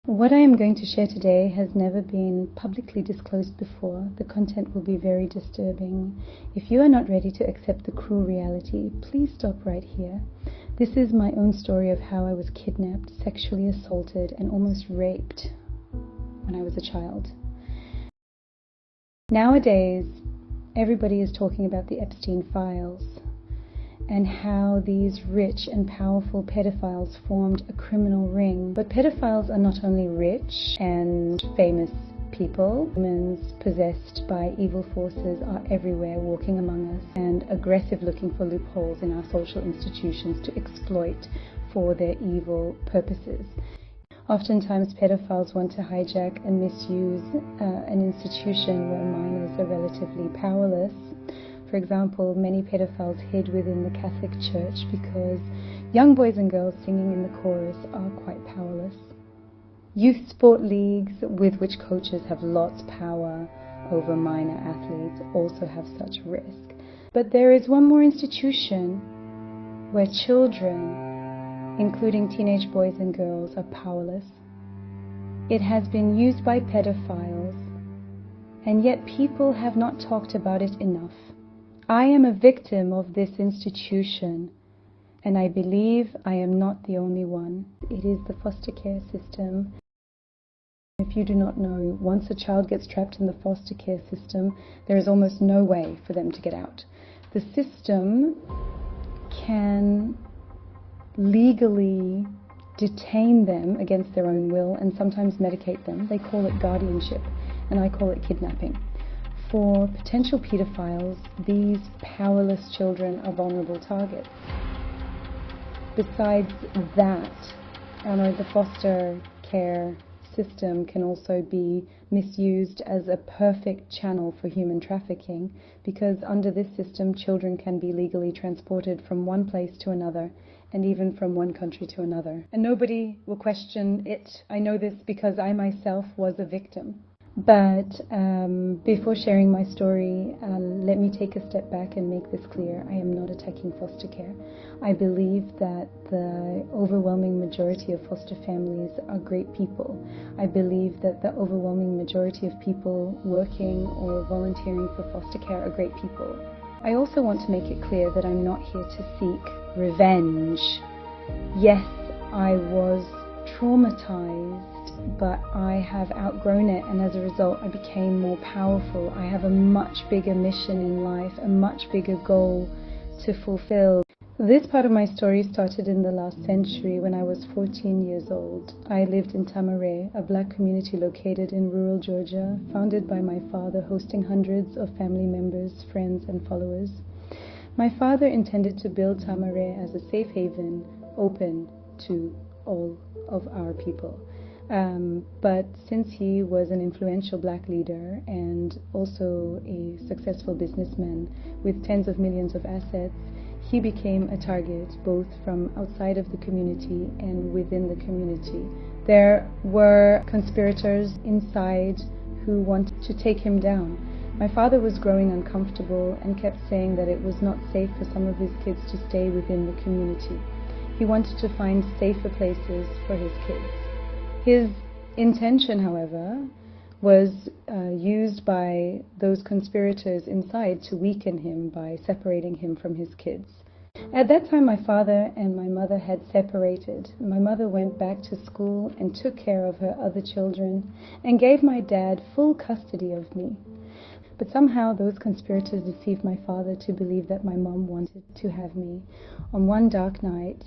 What I am going to share today has never been publicly disclosed before. The content will be very disturbing. If you are not ready to accept the cruel reality, please stop right here. This is my own story of how I was kidnapped, sexually assaulted, and almost raped when I was a child. Nowadays, everybody is talking about the Epstein files and how these rich and powerful pedophiles formed a criminal ring. But pedophiles are not only rich and famous people. Humans possessed by evil forces are everywhere, walking among us and aggressive, looking for loopholes in our social institutions to exploit for their evil purposes. Oftentimes pedophiles want to hijack and misuse an institution where minors are relatively powerless. For example, many pedophiles hid within the Catholic Church because young boys and girls singing in the chorus are quite powerless. Youth sport leagues, with which coaches have lots of power over minor athletes, also have such risk. But there is one more institution where children, including teenage boys and girls, are powerless. It has been used by pedophiles, and yet people have not talked about it enough. I am a victim of this institution, and I believe I am not the only one. It is the foster care system. If you do not know, once a child gets trapped in the foster care system, there is almost no way for them to get out. The system can legally detain them against their own will and sometimes medicate them. They call it guardianship, and I call it kidnapping. For potential pedophiles, these powerless children are vulnerable targets. Besides that, the foster care system can also be misused as a perfect channel for human trafficking, because under this system, children can be legally transported from one place to another, and even from one country to another. And nobody will question it. I know this because I myself was a victim. But before sharing my story, let me take a step back and make this clear. I am not attacking foster care. I believe that the overwhelming majority of foster families are great people. I believe that the overwhelming majority of people working or volunteering for foster care are great people. I also want to make it clear that I'm not here to seek revenge. Yes, I was traumatized, but I have outgrown it, and as a result I became more powerful. I have a much bigger mission in life, a much bigger goal to fulfill. This part of my story started in the last century when I was 14 years old. I lived in Tamaray, a black community located in rural Georgia, founded by my father, hosting hundreds of family members, friends and followers. My father intended to build Tamaray as a safe haven, open to all of our people. But since he was an influential black leader and also a successful businessman with tens of millions of assets, he became a target both from outside of the community and within the community. There were conspirators inside who wanted to take him down. My father was growing uncomfortable and kept saying that it was not safe for some of his kids to stay within the community. He wanted to find safer places for his kids. His intention, however, was used by those conspirators inside to weaken him by separating him from his kids. At that time, my father and my mother had separated. My mother went back to school and took care of her other children and gave my dad full custody of me. But somehow those conspirators deceived my father to believe that my mom wanted to have me. On one dark night,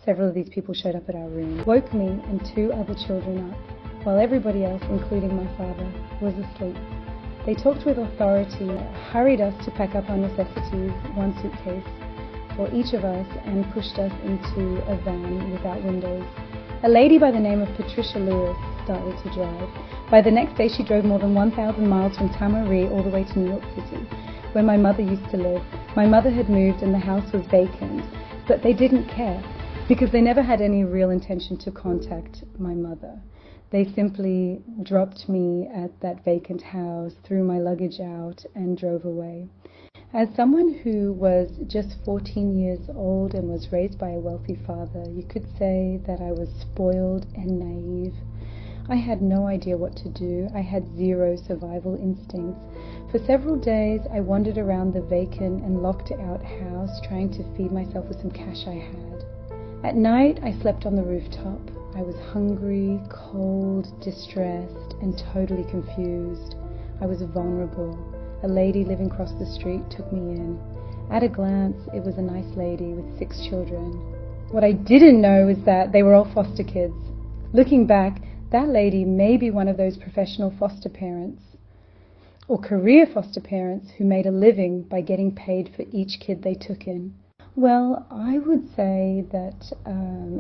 several of these people showed up at our room, woke me and two other children up, while everybody else, including my father, was asleep. They talked with authority, hurried us to pack up our necessities, one suitcase for each of us, and pushed us into a van without windows. A lady by the name of Patricia Lewis started to drive. By the next day, she drove more than 1,000 miles from Tamaray all the way to New York City, where my mother used to live. My mother had moved and the house was vacant, but they didn't care because they never had any real intention to contact my mother. They simply dropped me at that vacant house, threw my luggage out, and drove away. As someone who was just 14 years old and was raised by a wealthy father, you could say that I was spoiled and naive. I had no idea what to do. I had zero survival instincts. For several days, I wandered around the vacant and locked out house trying to feed myself with some cash I had. At night, I slept on the rooftop. I was hungry, cold, distressed, and totally confused. I was vulnerable. A lady living across the street took me in. At a glance, it was a nice lady with 6 children. What I didn't know is that they were all foster kids. Looking back, that lady may be one of those professional foster parents or career foster parents who made a living by getting paid for each kid they took in. Well, I would say that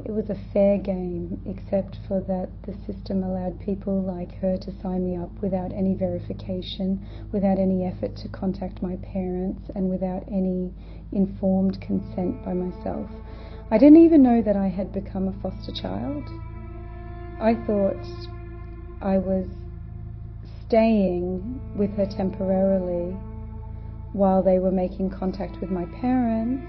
it was a fair game, except for that the system allowed people like her to sign me up without any verification, without any effort to contact my parents, and without any informed consent by myself. I didn't even know that I had become a foster child. I thought I was staying with her temporarily while they were making contact with my parents.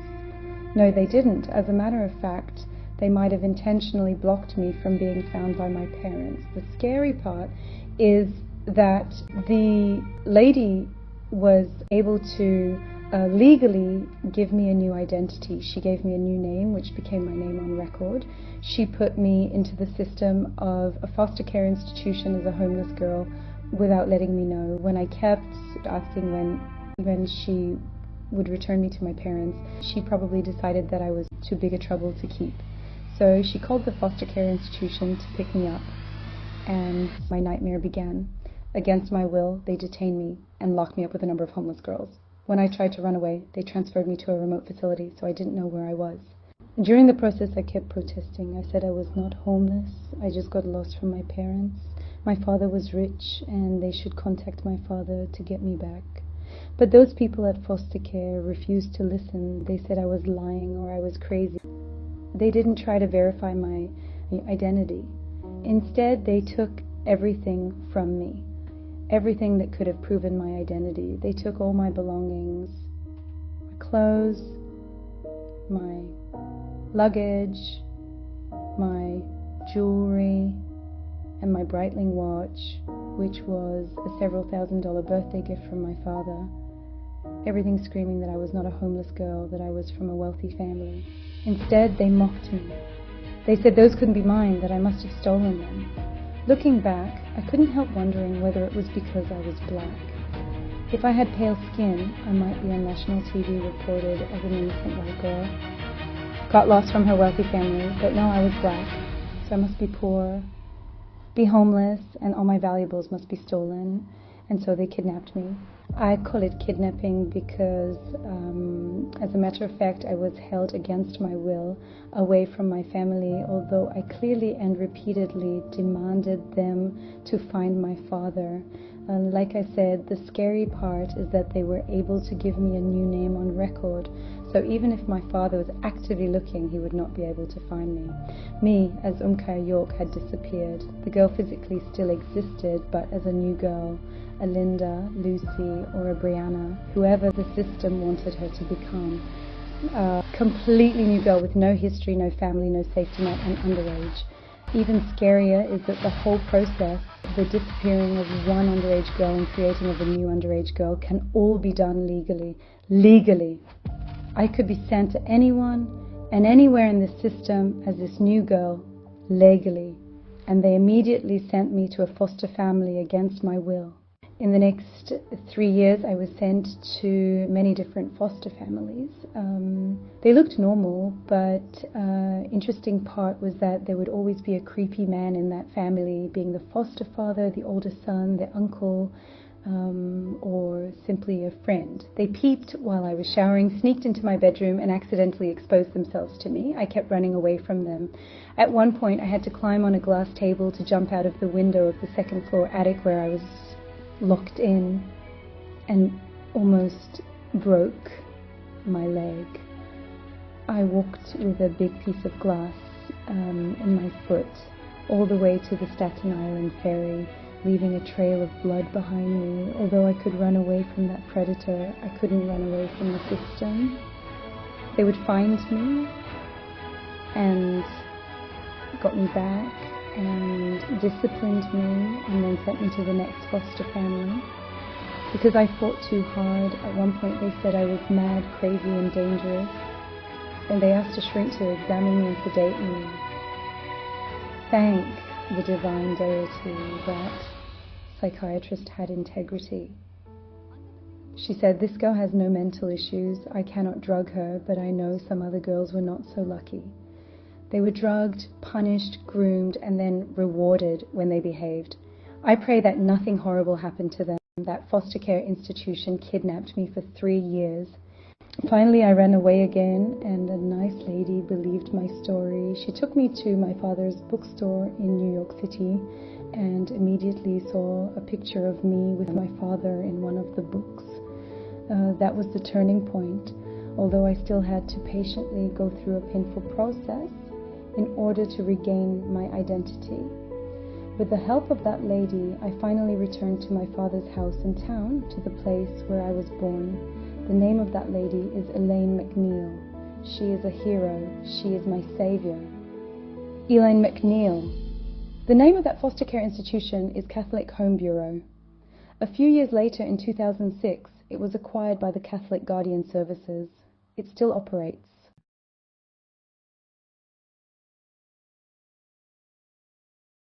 No, they didn't. As a matter of fact, they might have intentionally blocked me from being found by my parents. The scary part is that the lady was able to legally give me a new identity. She gave me a new name, which became my name on record. She put me into the system of a foster care institution as a homeless girl without letting me know. When I kept asking when she would return me to my parents, she probably decided that I was too big a trouble to keep. So she called the foster care institution to pick me up, and my nightmare began. Against my will, they detained me and locked me up with a number of homeless girls. When I tried to run away, they transferred me to a remote facility, so I didn't know where I was. During the process, I kept protesting. I said I was not homeless. I just got lost from my parents. My father was rich, and they should contact my father to get me back. But those people at foster care refused to listen. They said I was lying or I was crazy. They didn't try to verify my identity. Instead, they took everything from me. Everything that could have proven my identity. They took all my belongings, my clothes, my luggage, my jewelry, and my Breitling watch, which was a several $1,000 birthday gift from my father. Everything screaming that I was not a homeless girl, that I was from a wealthy family. Instead, they mocked me. They said those couldn't be mine, that I must have stolen them. Looking back, I couldn't help wondering whether it was because I was black. If I had pale skin, I might be on national TV reported as an innocent white girl. Got lost from her wealthy family, but no, I was black, so I must be poor, be homeless, and all my valuables must be stolen, and so they kidnapped me. I call it kidnapping because, as a matter of fact, I was held against my will away from my family, although I clearly and repeatedly demanded them to find my father. Like I said, the scary part is that they were able to give me a new name on record, so even if my father was actively looking, he would not be able to find me. Me, as York, had disappeared. The girl physically still existed, but as a new girl, a Linda, Lucy, or a Brianna, whoever the system wanted her to become. A completely new girl with no history, no family, no safety net, and underage. Even scarier is that the whole process, the disappearing of one underage girl and creating of a new underage girl, can all be done legally. Legally. I could be sent to anyone and anywhere in this system as this new girl, legally. And they immediately sent me to a foster family against my will. In the next 3 years, I was sent to many different foster families. They looked normal, but interesting part was that there would always be a creepy man in that family, being the foster father, the older son, the uncle, or simply a friend. They peeped while I was showering, sneaked into my bedroom, and accidentally exposed themselves to me. I kept running away from them. At one point, I had to climb on a glass table to jump out of the window of the second floor attic where I was locked in, and almost broke my leg. I walked with a big piece of glass in my foot all the way to the Staten Island ferry, leaving a trail of blood behind me. Although I could run away from that predator, I couldn't run away from the system. They would find me and got me back and disciplined me and then sent me to the next foster family. Because I fought too hard, at one point they said I was mad, crazy and dangerous, and they asked a shrink to examine me and sedate me. Thank the divine deity that psychiatrist had integrity. She said, "This girl has no mental issues. I cannot drug her, but I know some other girls were not so lucky." They were drugged, punished, groomed, and then rewarded when they behaved. I pray that nothing horrible happened to them. That foster care institution kidnapped me for 3 years. Finally, I ran away again, and a nice lady believed my story. She took me to my father's bookstore in New York City and immediately saw a picture of me with my father in one of the books. That was the turning point, although I still had to patiently go through a painful process in order to regain my identity. With the help of that lady, I finally returned to my father's house in town, to the place where I was born. The name of that lady is Elaine McNeil. She is a hero. She is my savior. Elaine McNeil. The name of that foster care institution is Catholic Home Bureau. A few years later, in 2006, it was acquired by the Catholic Guardian Services. It still operates.